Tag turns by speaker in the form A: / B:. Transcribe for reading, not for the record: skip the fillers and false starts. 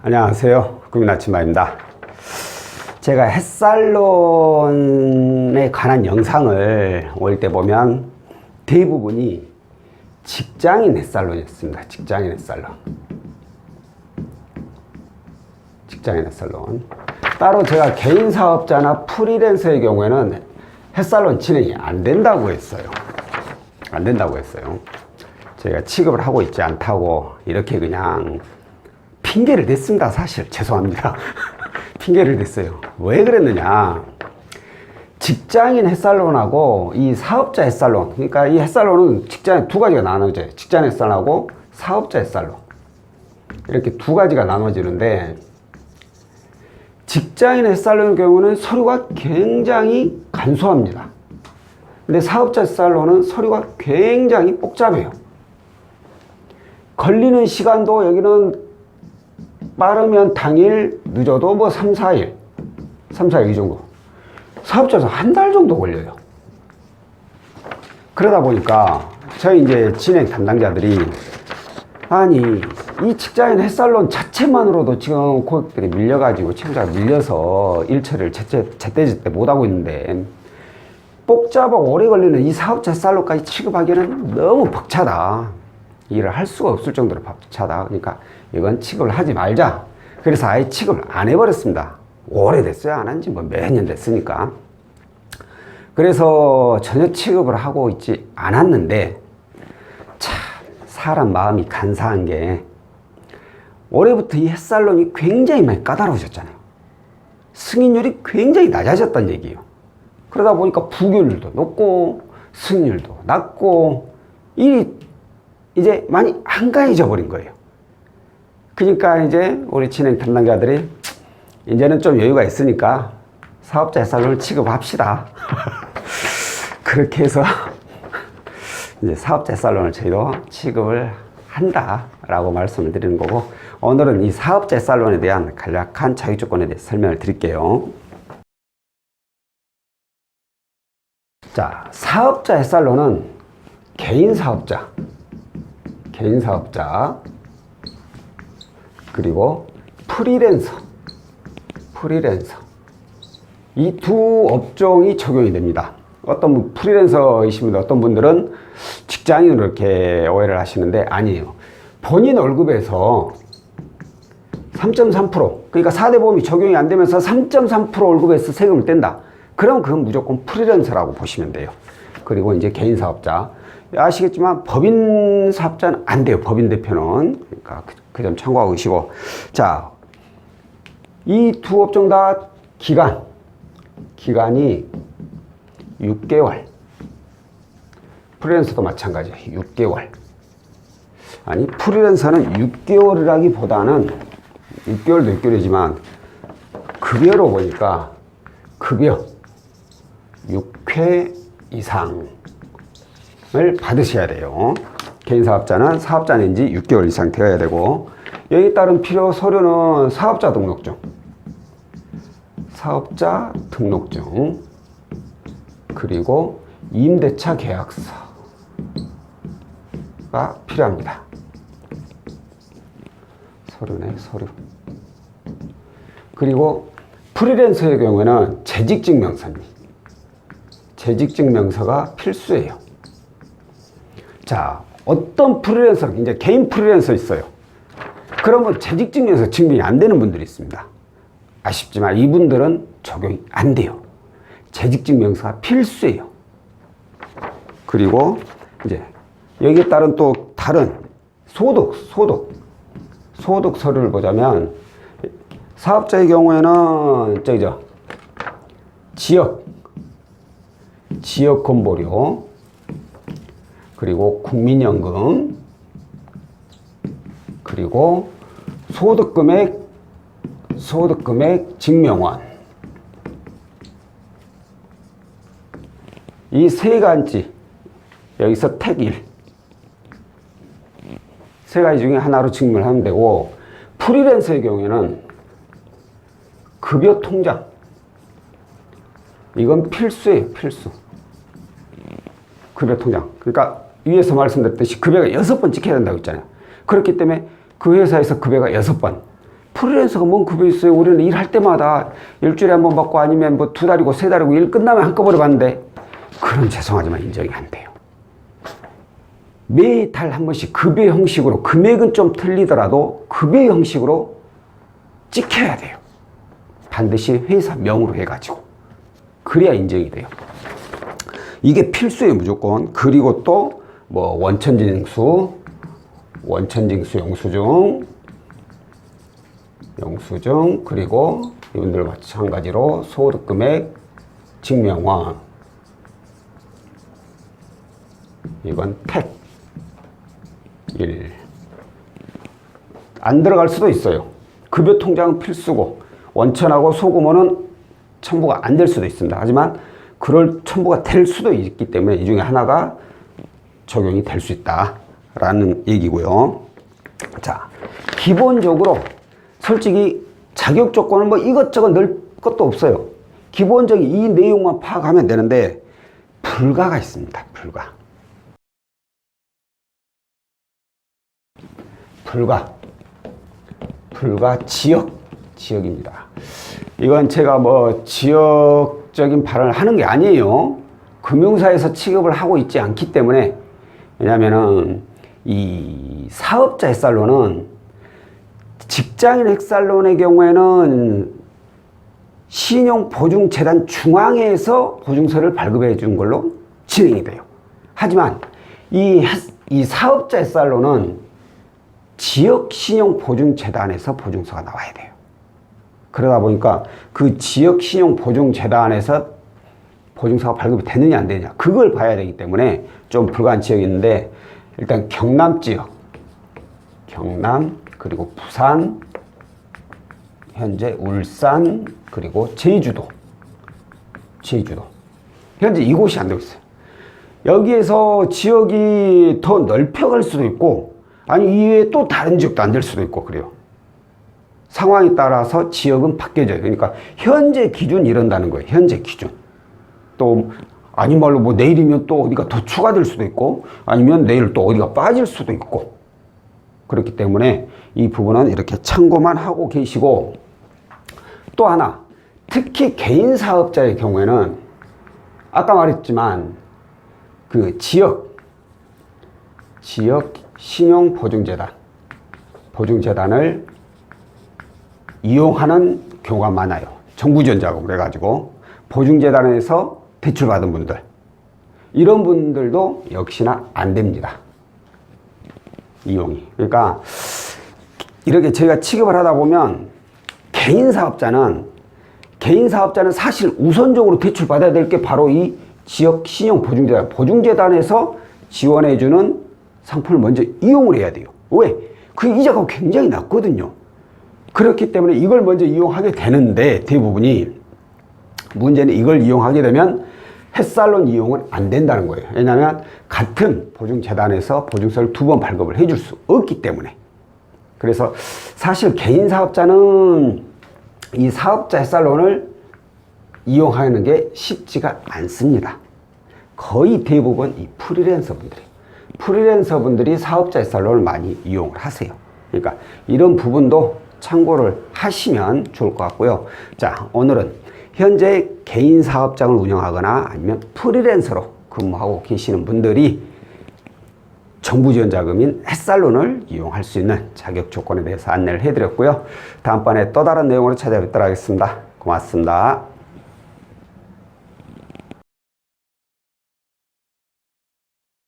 A: 안녕하세요. 국민아침마입니다. 제가 햇살론에 관한 영상을 올 때 보면 대부분이 직장인 햇살론이었습니다. 직장인 햇살론. 직장인 햇살론. 따로 제가 개인 사업자나 프리랜서의 경우에는 햇살론 진행이 안 된다고 했어요. 안 된다고 했어요. 제가 취급을 하고 있지 않다고 이렇게 그냥 핑계를 댔습니다. 사실 죄송합니다. 핑계를 댔어요. 왜 그랬느냐, 직장인 햇살론하고 이 사업자 햇살론, 그러니까 이 햇살론은 직장에 두 가지가 나눠져요. 직장 햇살론하고 사업자 햇살론, 이렇게 두 가지가 나눠지는데, 직장인 햇살론의 경우는 서류가 굉장히 간소합니다. 근데 사업자 햇살론은 서류가 굉장히 복잡해요. 걸리는 시간도 여기는 빠르면 당일, 늦어도 뭐 3, 4일 이 정도. 사업자에서 한 달 정도 걸려요. 그러다 보니까 저희 이제 진행 담당자들이, 아니 이 직장인 햇살론 자체만으로도 지금 고객들이 밀려가지고 책임자가 밀려서 일 처리를 제때제때 못하고 있는데, 복잡하고 오래 걸리는 이 사업자 햇살론까지 취급하기에는 너무 벅차다. 일을 할 수가 없을 정도로 벅차다. 그러니까 이건 취급을 하지 말자. 그래서 아예 취급을 안 해버렸습니다. 오래됐어요. 안 한 지 뭐 몇 년 됐으니까. 그래서 전혀 취급을 하고 있지 않았는데, 참 사람 마음이 간사한 게, 올해부터 이 햇살론이 굉장히 많이 까다로워졌잖아요. 승인율이 굉장히 낮아졌다는 얘기예요. 그러다 보니까 부결률도 높고 승인율도 낮고 일이 이제 많이 한가해져 버린 거예요. 그러니까 이제 우리 진행 담당자들이 이제는 좀 여유가 있으니까 사업자 햇살론을 취급합시다. 그렇게 해서 이제 사업자 햇살론을 저희도 취급을 한다라고 말씀을 드리는 거고, 오늘은 이 사업자 햇살론에 대한 간략한 자격조건에 대해 설명을 드릴게요. 자, 사업자 햇살론은 개인 사업자, 그리고 프리랜서, 이 두 업종이 적용이 됩니다. 어떤 분 프리랜서이신 분, 어떤 분들은 직장인으로 이렇게 오해를 하시는데, 아니에요. 본인 월급에서 3.3%, 그러니까 4대 보험이 적용이 안 되면서 3.3% 월급에서 세금을 뗀다. 그럼 그건 무조건 프리랜서라고 보시면 돼요. 그리고 이제 개인 사업자, 아시겠지만 법인 사업자는 안 돼요. 법인 대표는. 그러니까 그 점 참고하고 계시고. 자, 이 두 업종 다 기간이 6개월. 프리랜서도 마찬가지예요. 6개월. 아니, 프리랜서는 6개월이라기보다는 6개월도 6개월이지만 급여로 보니까 급여 6회 이상을 받으셔야 돼요. 개인 사업자는 사업자인 지 6개월 이상 되어야 되고, 여기에 따른 필요 서류는 사업자 등록증, 그리고 임대차 계약서가 필요합니다. 서류네, 서류. 그리고 프리랜서의 경우에는 재직증명서가 필수예요. 자, 어떤 프리랜서, 이제 개인 프리랜서 있어요. 그러면 재직증명서 증명이 안 되는 분들이 있습니다. 아쉽지만 이분들은 적용이 안 돼요. 재직증명서가 필수예요. 그리고 이제 여기에 따른 또 다른 소득 서류를 보자면, 사업자의 경우에는 지역 건보료, 그리고 국민연금, 그리고 소득금액 증명원, 이 세 가지, 여기서 택 1, 세 가지 중에 하나로 증명을 하면 되고, 프리랜서의 경우에는 급여 통장, 이건 필수예요. 필수. 급여 통장. 그러니까 위에서 말씀드렸듯이 급여가 6번 찍혀야 된다고 했잖아요. 그렇기 때문에 그 회사에서 급여가 6번, 프리랜서가 뭔 급여 있어요? 우리는 일할 때마다 일주일에 한 번 받고 아니면 뭐 2달이고 3달이고 일 끝나면 한꺼번에 받는데 그럼 죄송하지만 인정이 안 돼요. 매달 한 번씩 급여 형식으로 금액은 좀 틀리더라도 급여 형식으로 찍혀야 돼요. 반드시 회사 명으로 해가지고 그래야 인정이 돼요. 이게 필수예요, 무조건. 그리고 또 뭐 원천징수, 영수증, 그리고 이분들 마찬가지로 소득금액 증명원. 이건 택 1. 안 들어갈 수도 있어요. 급여 통장은 필수고 원천하고 소금원은 첨부가 안 될 수도 있습니다. 하지만 그럴 첨부가 될 수도 있기 때문에 이 중에 하나가 적용이 될 수 있다라는 얘기고요. 자, 기본적으로 솔직히 자격 조건은 뭐 이것저것 넣을 것도 없어요. 기본적인 이 내용만 파악하면 되는데 불가가 있습니다. 불가 지역입니다. 이건 제가 뭐 지역적인 발언을 하는 게 아니에요. 금융사에서 취급을 하고 있지 않기 때문에. 왜냐면은 이 사업자 햇살론은 직장인 햇살론의 경우에는 신용보증재단 중앙회에서 보증서를 발급해 준 걸로 진행이 돼요. 하지만 이 사업자 햇살론은 지역신용보증재단에서 보증서가 나와야 돼요. 그러다 보니까 그 지역신용보증재단에서 보증서가 발급이 되느냐 안 되느냐 그걸 봐야 되기 때문에 좀 불가한 지역이 있는데 일단 경남 지역, 그리고 부산, 현재 울산, 그리고 제주도. 현재 이곳이 안 되고 있어요. 여기에서 지역이 더 넓혀갈 수도 있고 아니 이외에 또 다른 지역도 안 될 수도 있고 그래요. 상황에 따라서 지역은 바뀌어져요. 그러니까 현재 기준 이런다는 거예요. 현재 기준. 또 아니 말로 뭐 내일이면 또 어디가 더 추가될 수도 있고 아니면 내일 또 어디가 빠질 수도 있고 그렇기 때문에 이 부분은 이렇게 참고만 하고 계시고 또 하나 특히 개인 사업자의 경우에는 아까 말했지만 그 지역 보증재단을 이용하는 경우가 많아요. 정부 지원 자금을 해가지고 보증재단에서 대출받은 분들 이런 분들도 역시나 안 됩니다. 이용이. 그러니까 이렇게 저희가 취급을 하다 보면 개인 사업자는 사실 우선적으로 대출받아야 될 게 바로 이 지역 신용 보증재단에서 지원해주는 상품을 먼저 이용을 해야 돼요. 왜? 그 이자가 굉장히 낮거든요. 그렇기 때문에 이걸 먼저 이용하게 되는데 대부분이 문제는 이걸 이용하게 되면 햇살론 이용은 안 된다는 거예요. 왜냐하면 같은 보증재단에서 보증서를 2번 발급을 해줄 수 없기 때문에. 그래서 사실 개인 사업자는 이 사업자 햇살론을 이용하는 게 쉽지가 않습니다. 거의 대부분 이 프리랜서 분들이 사업자 햇살론을 많이 이용을 하세요. 그러니까 이런 부분도 참고를 하시면 좋을 것 같고요. 자, 오늘은 현재 개인 사업장을 운영하거나 아니면 프리랜서로 근무하고 계시는 분들이 정부 지원 자금인 햇살론을 이용할 수 있는 자격 조건에 대해서 안내를 해드렸고요. 다음번에 또 다른 내용으로 찾아뵙도록 하겠습니다. 고맙습니다.